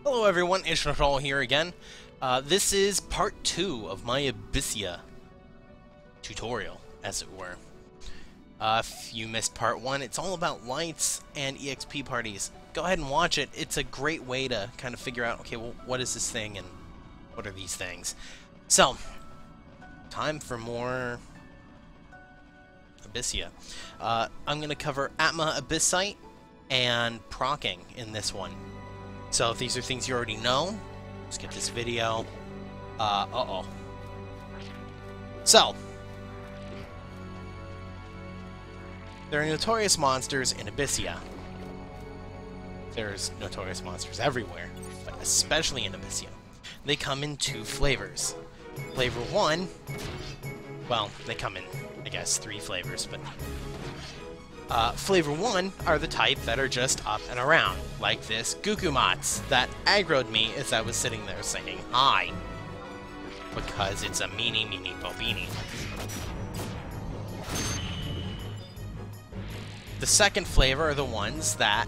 Hello everyone, Ishnatal here again. This is part 2 of my Abyssea tutorial, as it were. If you missed part 1, it's all about lights and EXP parties. Go ahead and watch it. It's a great way to kind of figure out, okay, well, what is this thing and what are these things? So, time for more Abyssea. I'm going to cover Atma, Abyssite, and Procing in this one. So if these are things you already know, skip this video. So, there are notorious monsters in Abyssea. There's notorious monsters everywhere, but especially in Abyssea. They come in 2 flavors. Flavor 1, well, they come in, I guess, 3 flavors, but flavor 1 are the type that are just up and around, like this Gukumats that aggroed me as I was sitting there saying hi, because it's a meanie bobini. The second flavor are the ones that,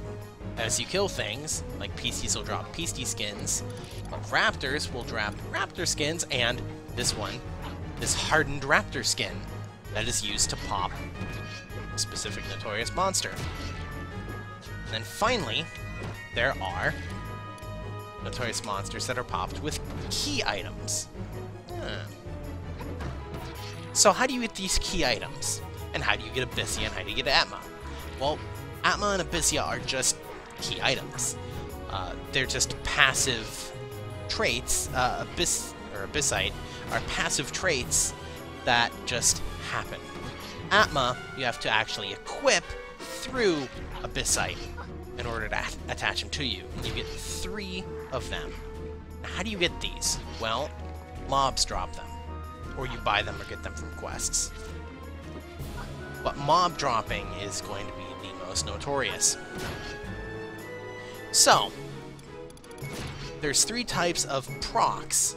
as you kill things, like PCs will drop PC skins, but raptors will drop raptor skins, and this one, this hardened raptor skin that is used to pop a specific notorious monster. And then finally, there are notorious monsters that are popped with key items. So how do you get these key items? And how do you get Abyssea and how do you get Atma? Well, Atma and Abyssea are just key items. They're just passive traits. Abyssite are passive traits that just happen. Atma, you have to actually equip through Abyssite in order to attach them to you. And you get 3 of them. Now, how do you get these? Well, mobs drop them. Or you buy them or get them from quests. But mob dropping is going to be the most notorious. So, there's 3 types of procs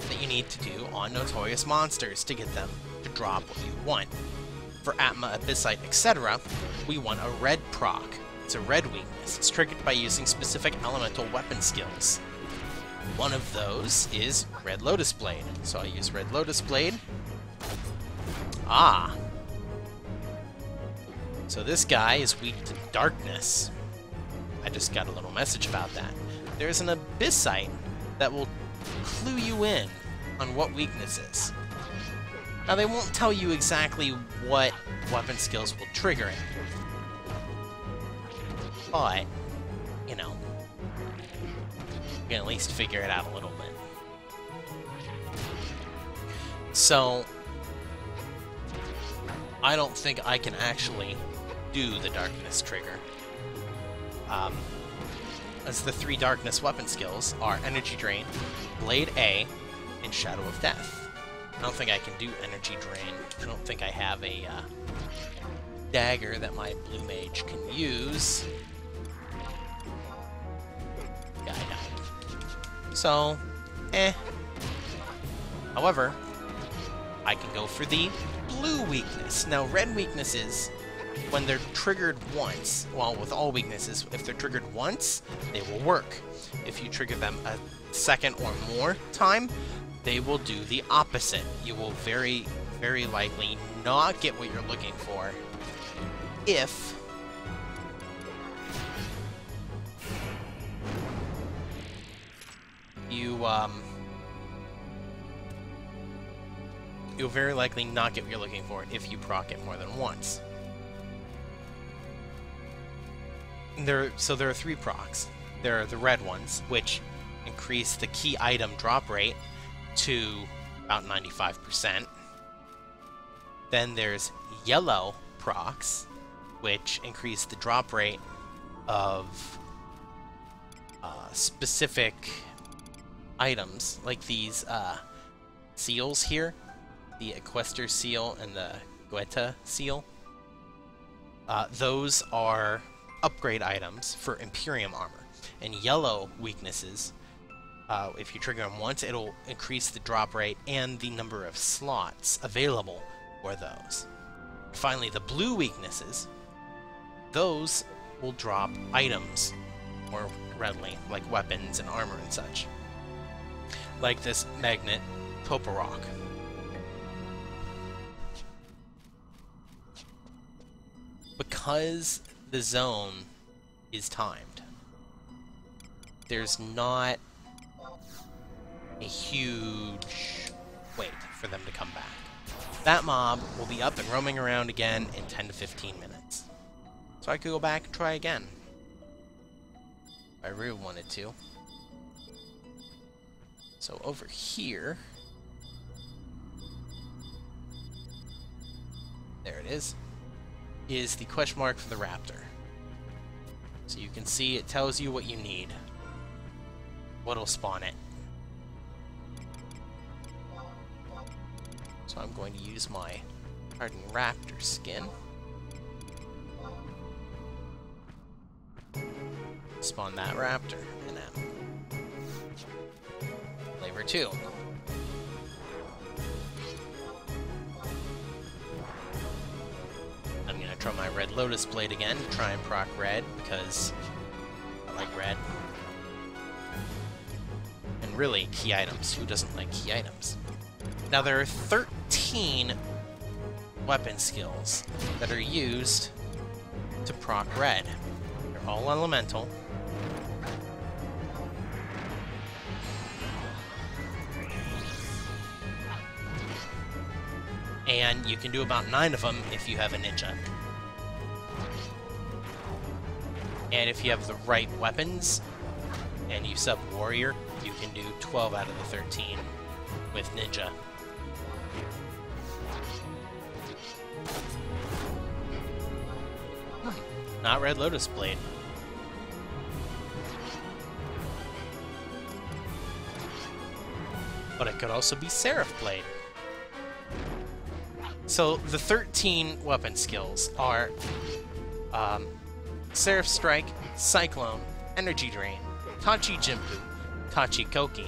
that you need to do on notorious monsters to get them to drop what you want. For Atma, Abyssite, etc., we want a red proc. It's a red weakness. It's triggered by using specific elemental weapon skills. One of those is Red Lotus Blade. So I use Red Lotus Blade. So this guy is weak to darkness. I just got a little message about that. There's an Abyssite that will clue you in on what weakness is. Now, they won't tell you exactly what weapon skills will trigger it. But, you know, you can at least figure it out a little bit. So, I don't think I can actually do the darkness trigger. As the 3 darkness weapon skills are Energy Drain, Blade A, and Shadow of Death. I don't think I can do Energy Drain. I don't think I have a dagger that my blue mage can use. Yeah, I know. So, However, I can go for the blue weakness. Now, red weaknesses, when they're triggered once, well, with all weaknesses, if they're triggered once, they will work. If you trigger them a second or more time, they will do the opposite. You will very, very likely not get what you're looking for if you'll very likely not get what you're looking for if you proc it more than once. So there are 3 procs. There are the red ones, which increase the key item drop rate to about 95%. Then there's yellow procs, which increase the drop rate of specific items, like these seals here, the Equester seal and the Goethe seal. Those are upgrade items for Imperium armor. And yellow weaknesses, if you trigger them once, it'll increase the drop rate and the number of slots available for those. Finally, the blue weaknesses, those will drop items more readily, like weapons and armor and such. Like this magnet Rock. Because the zone is timed, there's not a huge wait for them to come back. That mob will be up and roaming around again in 10 to 15 minutes. So I could go back and try again. If I really wanted to. So over here... there it is the question mark for the raptor. So you can see it tells you what you need. What'll spawn it. So I'm going to use my hardened raptor skin. Spawn that raptor and then flavor 2. I'm gonna try my red lotus blade again to try and proc red because I like red. And really, key items. Who doesn't like key items? Now there are 13 weapon skills that are used to proc red. They're all elemental. And you can do about 9 of them if you have a ninja. And if you have the right weapons, and you sub warrior, you can do 12 out of the 13 with ninja. Not red lotus blade. But it could also be seraph blade. So the 13 weapon skills are Seraph Strike, Cyclone, Energy Drain, Tachi Jimpu, Tachi Koki,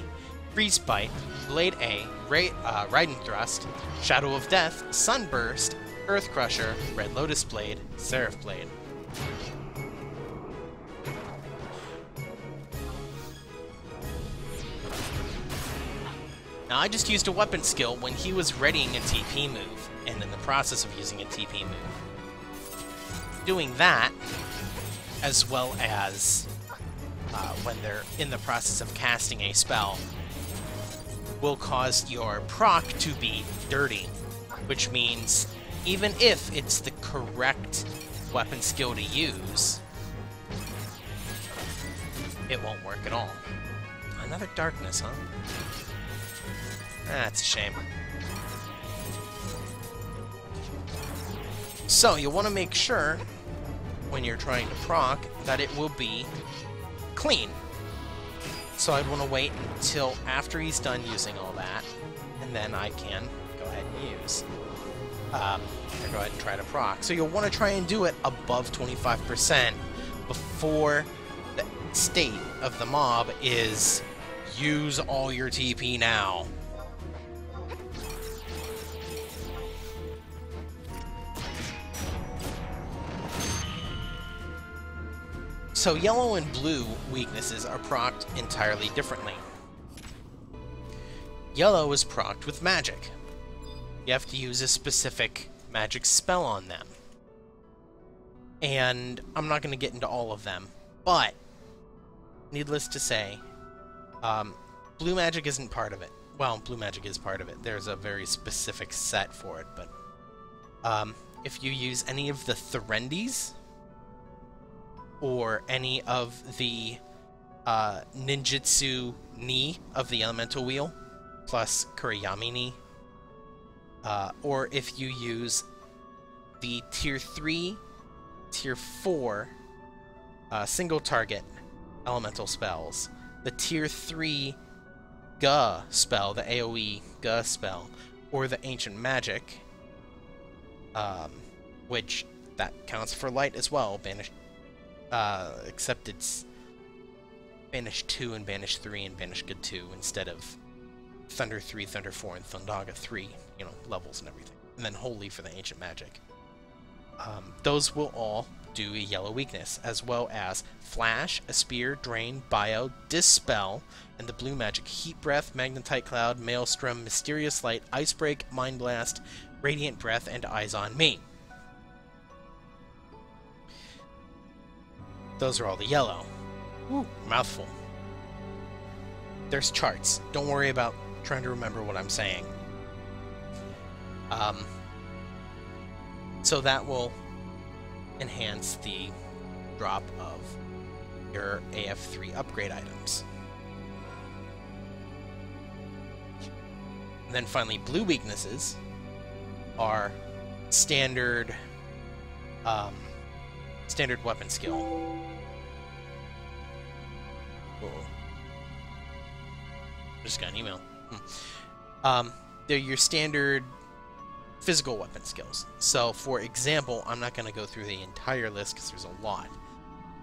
Freeze Bite, Blade A, Raiden Thrust, Shadow of Death, Sunburst, Earth Crusher, Red Lotus Blade, Seraph Blade. Now I just used a weapon skill when he was readying a TP move, and in the process of using a TP move. Doing that, as well as when they're in the process of casting a spell, will cause your proc to be dirty, which means even if it's the correct weapon skill to use, it won't work at all. Another darkness, huh? That's a shame. So, you'll want to make sure, when you're trying to proc, that it will be clean. So I'd want to wait until after he's done using all that, and then I can go ahead and use. Or go ahead and try to proc. So you'll want to try and do it above 25% before the state of the mob is use all your TP now. So yellow and blue weaknesses are procced entirely differently. Yellow is procced with magic. You have to use a specific magic spell on them. And I'm not going to get into all of them, but needless to say, blue magic isn't part of it. Well, blue magic is part of it. There's a very specific set for it, but if you use any of the Threndies, or any of the ninjutsu ni of the elemental wheel, plus Kuriyami ni, or if you use the tier 3, tier 4 single target elemental spells, the tier 3 Ga spell, the AoE Ga spell, or the ancient magic, which that counts for light as well, banish. Except it's Banish 2 and Banish 3 and Banish Good 2 instead of Thunder 3, Thunder 4, and Thundaga 3, levels and everything. And then Holy for the Ancient Magic. Those will all do a yellow weakness, as well as Flash, a Spear, Drain, Bio, Dispel, and the blue magic Heat Breath, Magnetite Cloud, Maelstrom, Mysterious Light, Ice Break, Mind Blast, Radiant Breath, and Eyes on Me. Those are all the yellow. Ooh, mouthful. There's charts. Don't worry about trying to remember what I'm saying. So that will enhance the drop of your AF3 upgrade items. And then finally, blue weaknesses are standard standard weapon skill. Whoa. Just got an email. They're your standard physical weapon skills. So, for example, I'm not going to go through the entire list because there's a lot.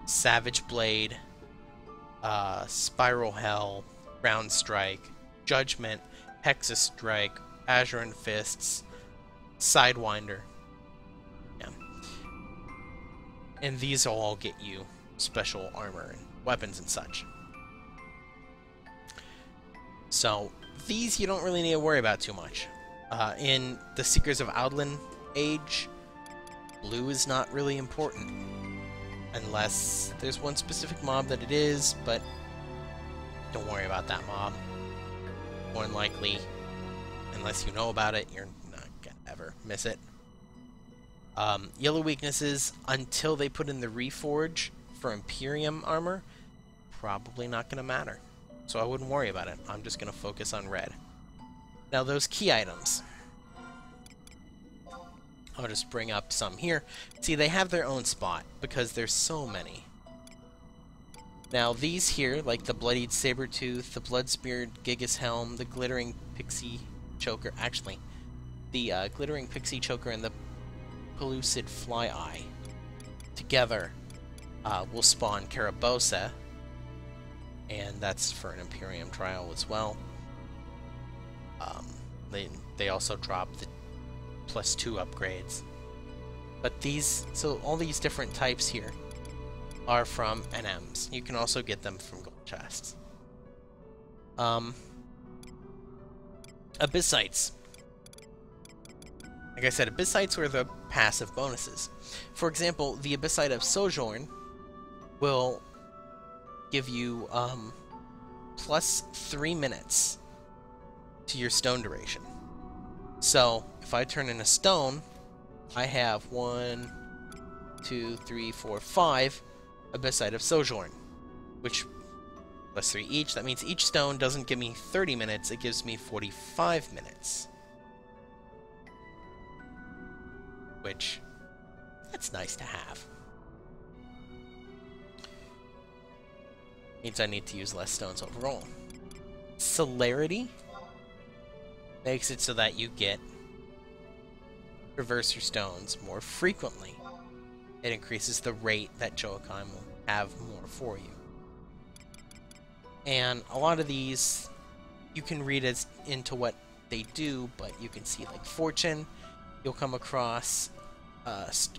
Savage Blade, Spiral Hell, Round Strike, Judgment, Hexus Strike, Azure Fists, Sidewinder. Yeah. And these will all get you special armor and weapons and such. So, these you don't really need to worry about too much. In the Seekers of Outland age, blue is not really important. Unless there's one specific mob that it is, but don't worry about that mob. More than likely, unless you know about it, you're not gonna ever miss it. Yellow weaknesses, until they put in the Reforge for Imperium armor, probably not gonna matter. So I wouldn't worry about it. I'm just gonna focus on red. Now those key items. I'll just bring up some here. See, they have their own spot because there's so many. Now these here, like the Bloodied Sabertooth, the Bloodspeared Gigas Helm, the Glittering Pixie Choker, actually, the Glittering Pixie Choker and the Pellucid Fly Eye together will spawn Carabosa, and that's for an Imperium trial as well. They also drop the +2 upgrades. But these, so all these different types here are from NMs. You can also get them from gold chests. Abyssites. Like I said, Abyssites were the passive bonuses. For example, the Abyssite of Sojourn will give you +3 minutes to your stone duration. So, if I turn in a stone, I have 1, 2, 3, 4, 5 Abyssite of Sojourn, which +3 each. That means each stone doesn't give me 30 minutes, it gives me 45 minutes. Which, that's nice to have. Means I need to use less stones overall. Celerity makes it so that you get reverse your stones more frequently. It increases the rate that Joachim will have more for you. And a lot of these, you can read as into what they do, but you can see like Fortune, you'll come across the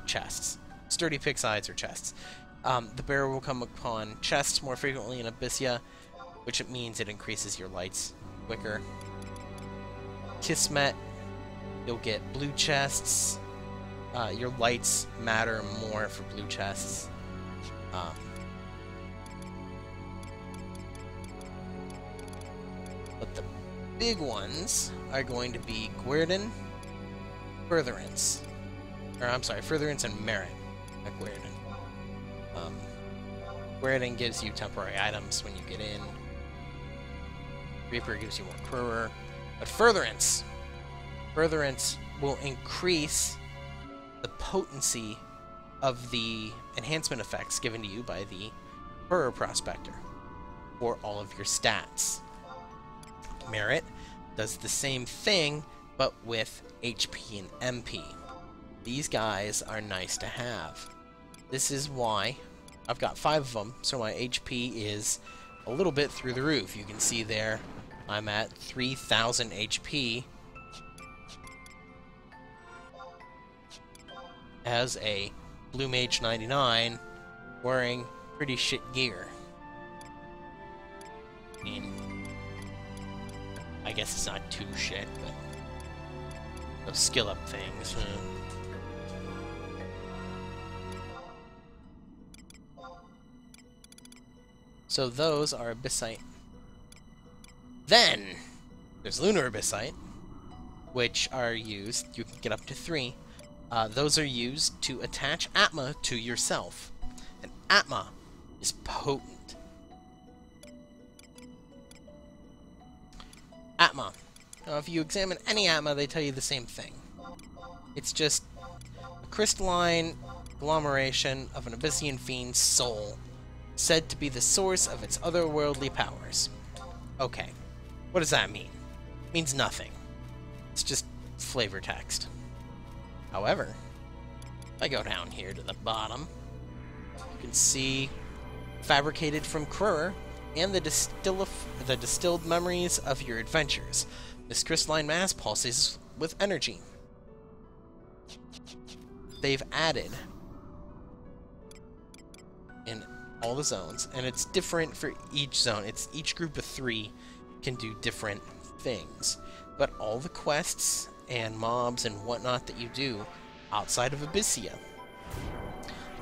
chests. Sturdy Pix Eyes or chests. The bearer will come upon chests more frequently in Abyssea, which it means it increases your lights quicker. Kismet, you'll get blue chests. Your lights matter more for blue chests. But the big ones are going to be Guerdon, Furtherance. Or I'm sorry, Furtherance and Merit, not Guerdon. Guerdon gives you temporary items when you get in. Reaper gives you more Quiver. But Furtherance will increase the potency of the enhancement effects given to you by the Horror Prospector for all of your stats. Merit does the same thing, but with HP and MP. These guys are nice to have. This is why I've got 5 of them, so my HP is a little bit through the roof. You can see there I'm at 3,000 HP. as a Blue Mage 99 wearing pretty shit gear. I mean, I guess it's not too shit, but those skill up things. So those are Abyssite. Then there's Lunar Abyssite, which are used, you can get up to 3. Those are used to attach Atma to yourself. And Atma is potent. Atma. Now, if you examine any Atma, they tell you the same thing. It's just a crystalline agglomeration of an Abyssinian fiend's soul, said to be the source of its otherworldly powers. Okay, what does that mean? It means nothing. It's just flavor text. However, if I go down here to the bottom, you can see fabricated from Krur and the distilled memories of your adventures. This crystalline mass pulses with energy. They've added in all the zones, and it's different for each zone. It's each group of 3 can do different things, but all the quests and mobs and whatnot that you do outside of Abyssea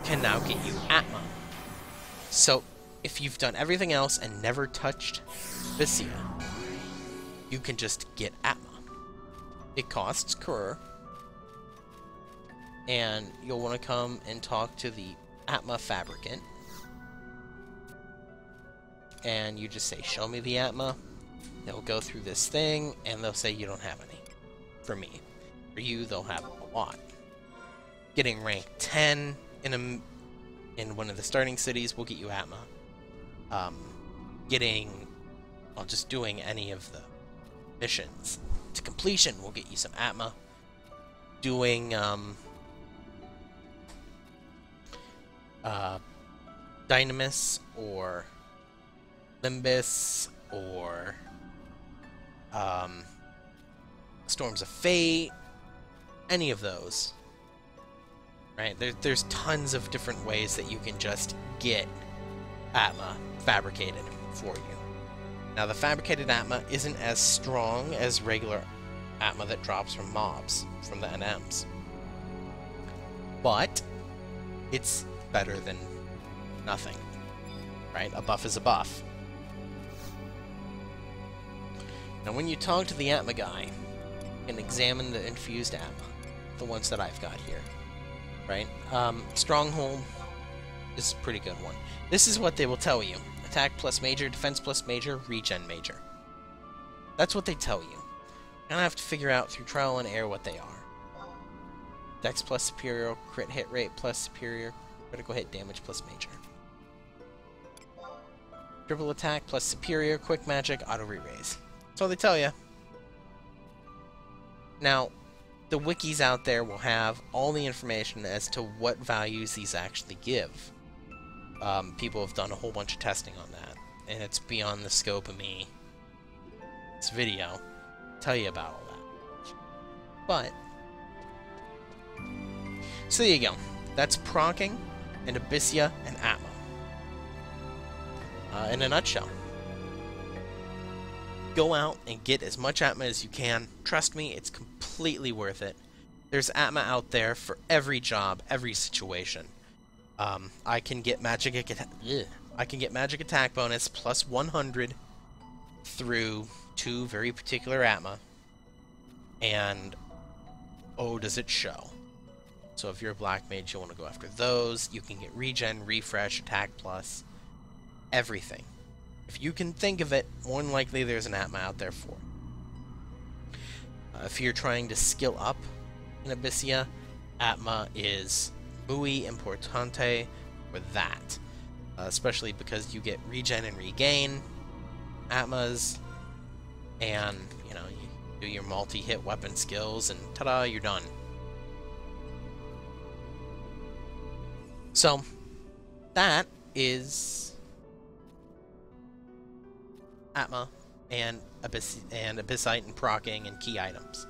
can now get you Atma. So if you've done everything else and never touched Abyssea, you can just get Atma. It costs Krur, and you'll want to come and talk to the Atma fabricant, and you just say, show me the Atma. They'll go through this thing, and they'll say you don't have any. For me. For you, they'll have a lot. Getting rank 10 in one of the starting cities will get you Atma. Just doing any of the missions to completion will get you some Atma. Doing, Dynamis, or Limbus, or Storms of Fate, any of those, right? There's tons of different ways that you can just get Atma fabricated for you. Now, the fabricated Atma isn't as strong as regular Atma that drops from mobs, from the NMs, but it's better than nothing, right? A buff is a buff. Now, when you talk to the Atma guy, you can examine the infused Atma, the ones that I've got here, right? Stronghold is a pretty good one. This is what they will tell you. Attack plus major, defense plus major, regen major. That's what they tell you. You're gonna have to figure out through trial and error what they are. Dex plus superior, crit hit rate plus superior, critical hit damage plus major. Triple attack plus superior, quick magic, auto re-raise. That's all they tell you. Now, the wikis out there will have all the information as to what values these actually give. People have done a whole bunch of testing on that, and it's beyond the scope of me, this video, tell you about all that. But, so there you go. That's Procing and Abyssea and Atma. In a nutshell. Go out and get as much Atma as you can. Trust me, it's completely worth it. There's Atma out there for every job, every situation. I can get magic attack bonus plus 100 through 2 very particular Atma, and oh, does it show. So if you're a black mage, you'll want to go after those. You can get regen, refresh, attack plus, everything. If you can think of it, more than likely there's an Atma out there for it. If you're trying to skill up in Abyssea, Atma is muy importante for that. Especially because you get regen and regain Atmas, and, you know, you do your multi-hit weapon skills, and ta-da, you're done. So, that is Atma and Abyssite and Procing and key items.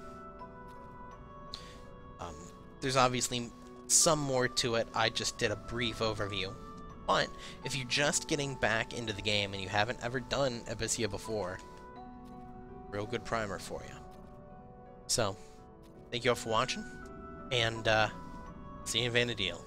There's obviously some more to it. I just did a brief overview. But if you're just getting back into the game and you haven't ever done Abyssea before, real good primer for you. So, thank you all for watching, and see you in Vanadil.